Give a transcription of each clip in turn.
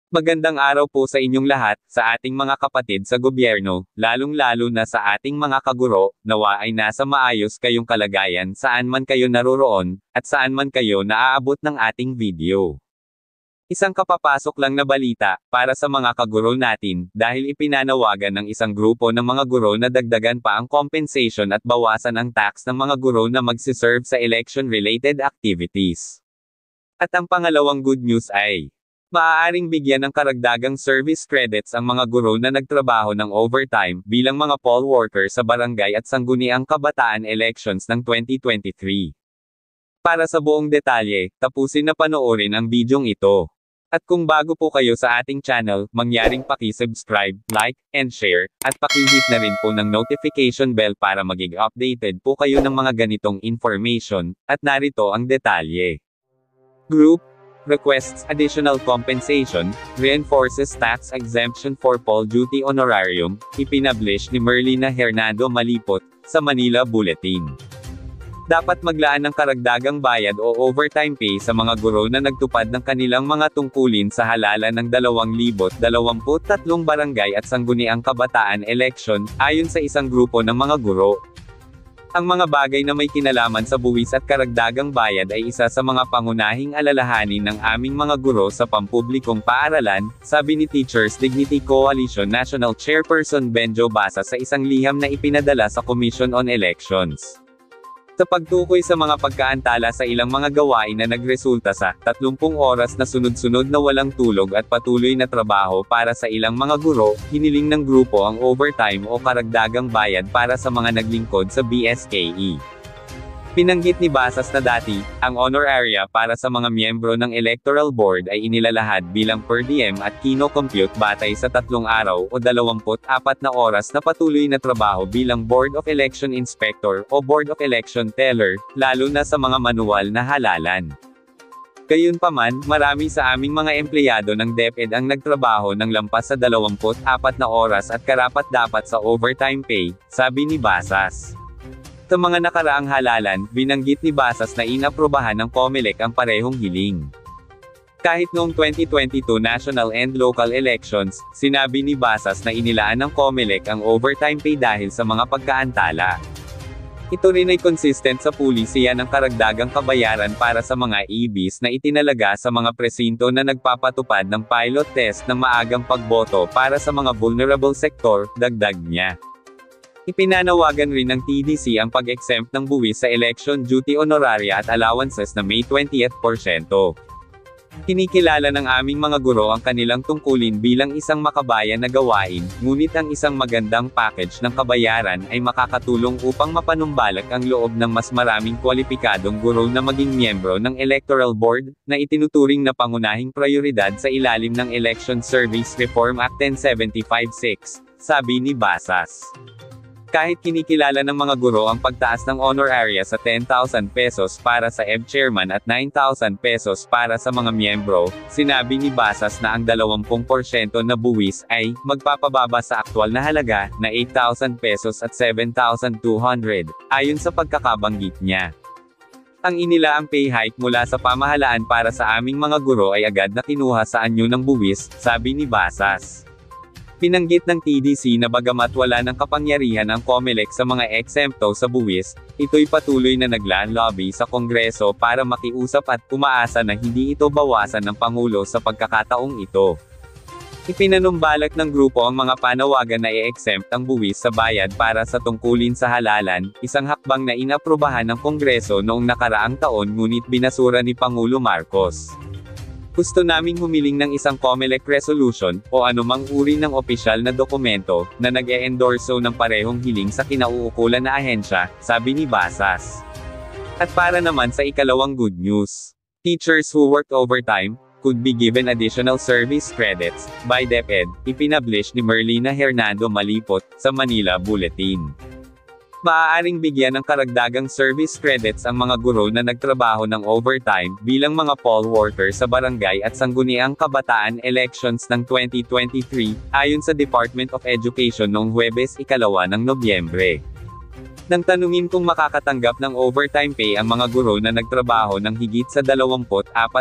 Magandang araw po sa inyong lahat, sa ating mga kapatid sa gobyerno, lalong-lalo na sa ating mga kaguro, nawa ay nasa maayos kayong kalagayan saan man kayo naroroon, at saan man kayo naaabot ng ating video. Isang kapapasok lang na balita, para sa mga kaguro natin, dahil ipinanawagan ng isang grupo ng mga guro na dagdagan pa ang compensation at bawasan ang tax ng mga guro na magsiserve sa election-related activities. At ang pangalawang good news ay, maaaring bigyan ng karagdagang service credits ang mga guro na nagtrabaho ng overtime bilang mga poll worker sa barangay at sangguniang kabataan elections ng 2023. Para sa buong detalye, tapusin na panoorin ang bidyong ito. At kung bago po kayo sa ating channel, mangyaring paki-subscribe, like, and share, at paki-hit na rin po ng notification bell para maging updated po kayo ng mga ganitong information, at narito ang detalye. Group requests additional compensation, reinforces tax exemption for poll duty honorarium, ipinablish ni Merlina Hernando Malipot, sa Manila Bulletin. Dapat maglaan ng karagdagang bayad o overtime pay sa mga guro na nagtupad ng kanilang mga tungkulin sa halalan ng 2023 barangay at sangguniang kabataan election, ayon sa isang grupo ng mga guro. Ang mga bagay na may kinalaman sa buwis at karagdagang bayad ay isa sa mga pangunahing alalahanin ng aming mga guro sa pampublikong paaralan, sabi ni Teachers Dignity Coalition National Chairperson Benjo Basa sa isang liham na ipinadala sa Commission on Elections. Sa pagtukoy sa mga pagkaantala sa ilang mga gawain na nagresulta sa 30 oras na sunod-sunod na walang tulog at patuloy na trabaho para sa ilang mga guro, hiniling ng grupo ang overtime o karagdagang bayad para sa mga naglingkod sa BSKE. Pinanggit ni Basas na dati, ang honoraria para sa mga miyembro ng Electoral Board ay inilalahad bilang per diem at kino-compute batay sa 3 araw o 24 na oras na patuloy na trabaho bilang Board of Election Inspector o Board of Election Teller, lalo na sa mga manual na halalan. Gayunpaman, marami sa aming mga empleyado ng DepEd ang nagtrabaho ng lampas sa 24 na oras at karapat-dapat sa overtime pay, sabi ni Basas. Sa mga nakaraang halalan, binanggit ni Basas na inaprubahan ng COMELEC ang parehong hiling. Kahit noong 2022 national and local elections, sinabi ni Basas na inilaan ng COMELEC ang overtime pay dahil sa mga pagkaantala. Ito rin ay consistent sa pulisiya ng karagdagang kabayaran para sa mga EBs na itinalaga sa mga presinto na nagpapatupad ng pilot test ng maagang pagboto para sa mga vulnerable sector, dagdag niya. Ipinanawagan rin ng TDC ang pag-exempt ng buwis sa election duty honoraria at allowances na May 20%. Kinikilala ng aming mga guro ang kanilang tungkulin bilang isang makabayan na gawain, ngunit ang isang magandang package ng kabayaran ay makakatulong upang mapanumbalak ang loob ng mas maraming kwalipikadong guro na maging miyembro ng Electoral Board, na itinuturing na pangunahing prioridad sa ilalim ng Election Service Reform Act 10756, sabi ni Basas. Kahit kinikilala ng mga guro ang pagtaas ng honoraria sa 10,000 pesos para sa EB chairman at 9,000 pesos para sa mga miyembro, sinabi ni Basas na ang 20% na buwis ay magpapababa sa aktwal na halaga na 8,000 pesos at 7,200, ayon sa pagkakabanggit niya. Ang inilaang pay hike mula sa pamahalaan para sa aming mga guro ay agad na kinuha sa anyo ng buwis, sabi ni Basas. Pinanggit ng TDC na bagamat wala ng kapangyarihan ang COMELEC sa mga eksempto sa buwis, ito'y patuloy na nagla-lobby sa Kongreso para makiusap at umaasa na hindi ito bawasan ng Pangulo sa pagkakataong ito. Ipinanumbalak ng grupo ang mga panawagan na i-exempt ang buwis sa bayad para sa tungkulin sa halalan, isang hakbang na inaprubahan ng Kongreso noong nakaraang taon ngunit binasura ni Pangulo Marcos. Gusto naming humiling ng isang COMELEC resolution, o anumang uri ng opisyal na dokumento, na nag-e-endorso ng parehong hiling sa kinauukulan na ahensya, sabi ni Basas. At para naman sa ikalawang good news, teachers who worked overtime could be given additional service credits by DepEd, ipinablish ni Merlina Hernando Malipot, sa Manila Bulletin. Maaaring bigyan ng karagdagang service credits ang mga guro na nagtrabaho ng overtime bilang mga poll worker sa barangay at sangguniang kabataan elections ng 2023, ayon sa Department of Education noong Huwebes 2 ng Nobyembre. Nang tanungin kung makakatanggap ng overtime pay ang mga guro na nagtrabaho ng higit sa 24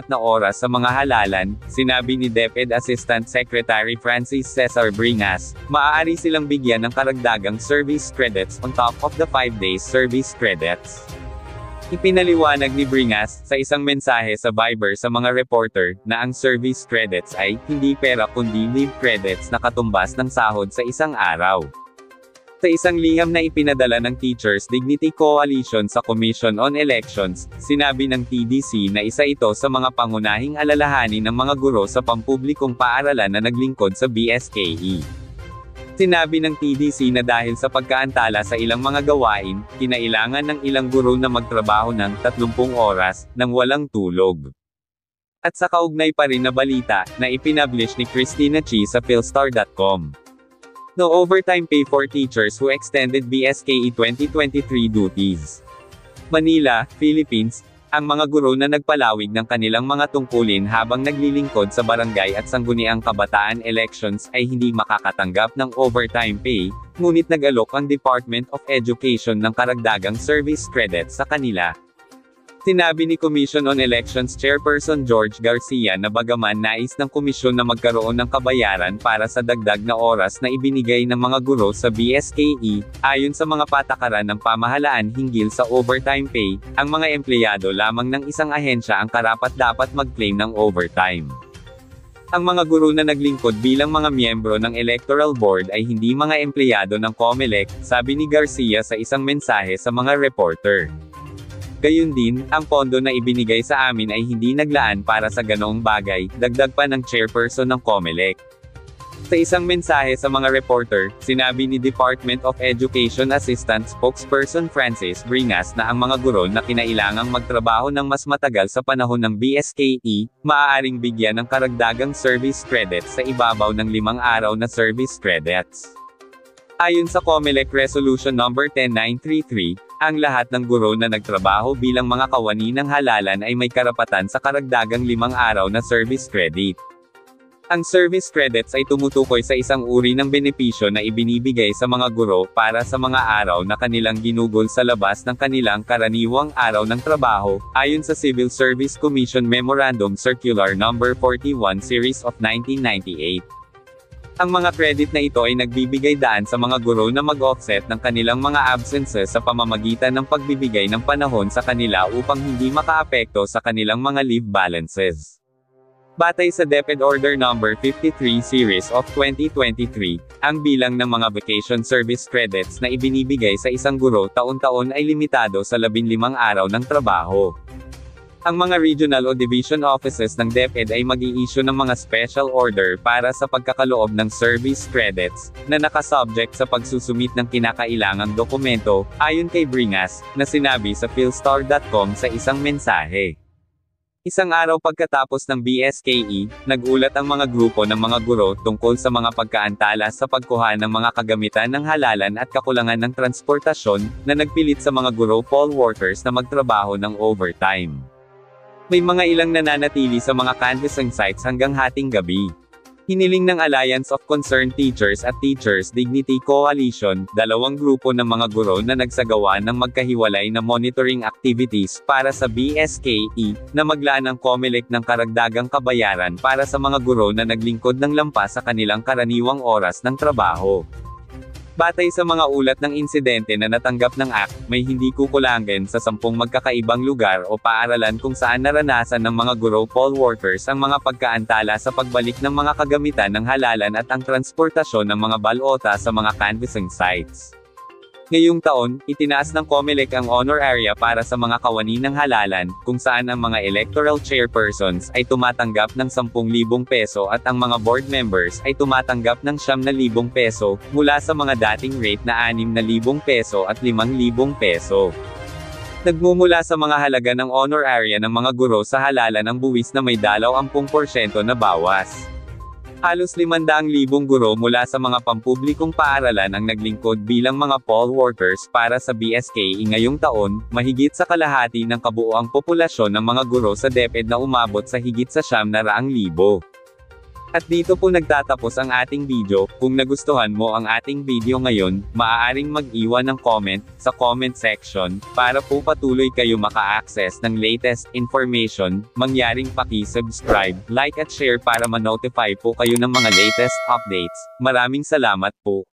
na oras sa mga halalan, sinabi ni DepEd Assistant Secretary Francis Cesar Bringas, maaari silang bigyan ng karagdagang service credits on top of the 5 days service credits. Ipinaliwanag ni Bringas, sa isang mensahe sa Viber sa mga reporter, na ang service credits ay, hindi pera kundi leave credits na katumbas ng sahod sa isang araw. Sa isang liham na ipinadala ng Teachers Dignity Coalition sa Commission on Elections, sinabi ng TDC na isa ito sa mga pangunahing alalahanin ng mga guro sa pampublikong paaralan na naglingkod sa BSKE. Sinabi ng TDC na dahil sa pagkaantala sa ilang mga gawain, kinailangan ng ilang guro na magtrabaho ng 30 oras, nang walang tulog. At sa kaugnay pa rin na balita, na ipinablish ni Christina Chi sa philstar.com. No overtime pay for teachers who extended BSKE 2023 duties. Manila, Philippines. Ang mga guro na nagpalawig ng kanilang mga tungkulin habang naglilingkod sa barangay at sangguniang kabataan elections ay hindi makakatanggap ng overtime pay, ngunit nag-alok ang Department of Education ng karagdagang service credit sa kanila. Sinabi ni Commission on Elections Chairperson George Garcia na bagaman nais ng komisyon na magkaroon ng kabayaran para sa dagdag na oras na ibinigay ng mga guro sa BSKE, ayon sa mga patakaran ng pamahalaan hinggil sa overtime pay, ang mga empleyado lamang ng isang ahensya ang karapat-dapat mag-claim ng overtime. Ang mga guro na naglingkod bilang mga miyembro ng Electoral Board ay hindi mga empleyado ng COMELEC, sabi ni Garcia sa isang mensahe sa mga reporter. Gayun din, ang pondo na ibinigay sa amin ay hindi naglaan para sa ganoong bagay, dagdag pa ng chairperson ng COMELEC. Sa isang mensahe sa mga reporter, sinabi ni Department of Education Assistant Spokesperson Francis Bringas na ang mga guro na kinailangang magtrabaho ng mas matagal sa panahon ng BSKE, maaaring bigyan ng karagdagang service credits sa ibabaw ng 5 araw na service credits. Ayon sa COMELEC Resolution No. 10933, ang lahat ng guro na nagtrabaho bilang mga kawani ng halalan ay may karapatan sa karagdagang 5 araw na service credit. Ang service credits ay tumutukoy sa isang uri ng benepisyo na ibinibigay sa mga guro para sa mga araw na kanilang ginugol sa labas ng kanilang karaniwang araw ng trabaho, ayon sa Civil Service Commission Memorandum Circular No. 41 Series of 1998. Ang mga credit na ito ay nagbibigay daan sa mga guro na mag-offset ng kanilang mga absences sa pamamagitan ng pagbibigay ng panahon sa kanila upang hindi makaapekto sa kanilang mga leave balances. Batay sa DepEd Order No. 53 Series of 2023, ang bilang ng mga vacation service credits na ibinibigay sa isang guro taon-taon ay limitado sa 15 araw ng trabaho. Ang mga regional o division offices ng DepEd ay mag-i-issue ng mga special order para sa pagkakaloob ng service credits, na nakasubject sa pagsusumit ng kinakailangang dokumento, ayon kay Bringas, na sinabi sa philstar.com sa isang mensahe. Isang araw pagkatapos ng BSKE, nag-ulat ang mga grupo ng mga guro tungkol sa mga pagkaantala sa pagkuha ng mga kagamitan ng halalan at kakulangan ng transportasyon, na nagpilit sa mga guro poll workers na magtrabaho ng overtime. May mga ilang nananatili sa mga canvassing sites hanggang hating gabi. Hiniling ng Alliance of Concerned Teachers at Teachers Dignity Coalition, 2 grupo ng mga guro na nagsagawa ng magkahiwalay na monitoring activities para sa BSKE, na maglaan ng COMELEC ng karagdagang kabayaran para sa mga guro na naglingkod ng lampas sa kanilang karaniwang oras ng trabaho. Batay sa mga ulat ng insidente na natanggap ng ACT, may hindi kukulangan sa 10 magkakaibang lugar o paaralan kung saan naranasan ng mga guro poll workers ang mga pagkaantala sa pagbalik ng mga kagamitan ng halalan at ang transportasyon ng mga balota sa mga canvassing sites. Ngayong taon, itinaas ng COMELEC ang honor area para sa mga kawani ng halalan, kung saan ang mga electoral chairpersons ay tumatanggap ng 10,000 peso at ang mga board members ay tumatanggap ng 9,000 peso, mula sa mga dating rate na 6,000 peso at 5,000 peso. Nagmumula sa mga halaga ng honor area ng mga guro sa halalan ang buwis na may dalaw 10% na bawas. Halos 500,000 guro mula sa mga pampublikong paaralan ang naglingkod bilang mga poll workers para sa BSKE ngayong taon, mahigit sa kalahati ng kabuoang populasyon ng mga guro sa DepEd na umabot sa higit sa 900,000. At dito po nagtatapos ang ating video. Kung nagustuhan mo ang ating video ngayon, maaaring mag-iwan ng comment sa comment section para po patuloy kayo maka-access ng latest information. Mangyaring paki-subscribe, like at share para ma-notify po kayo ng mga latest updates. Maraming salamat po.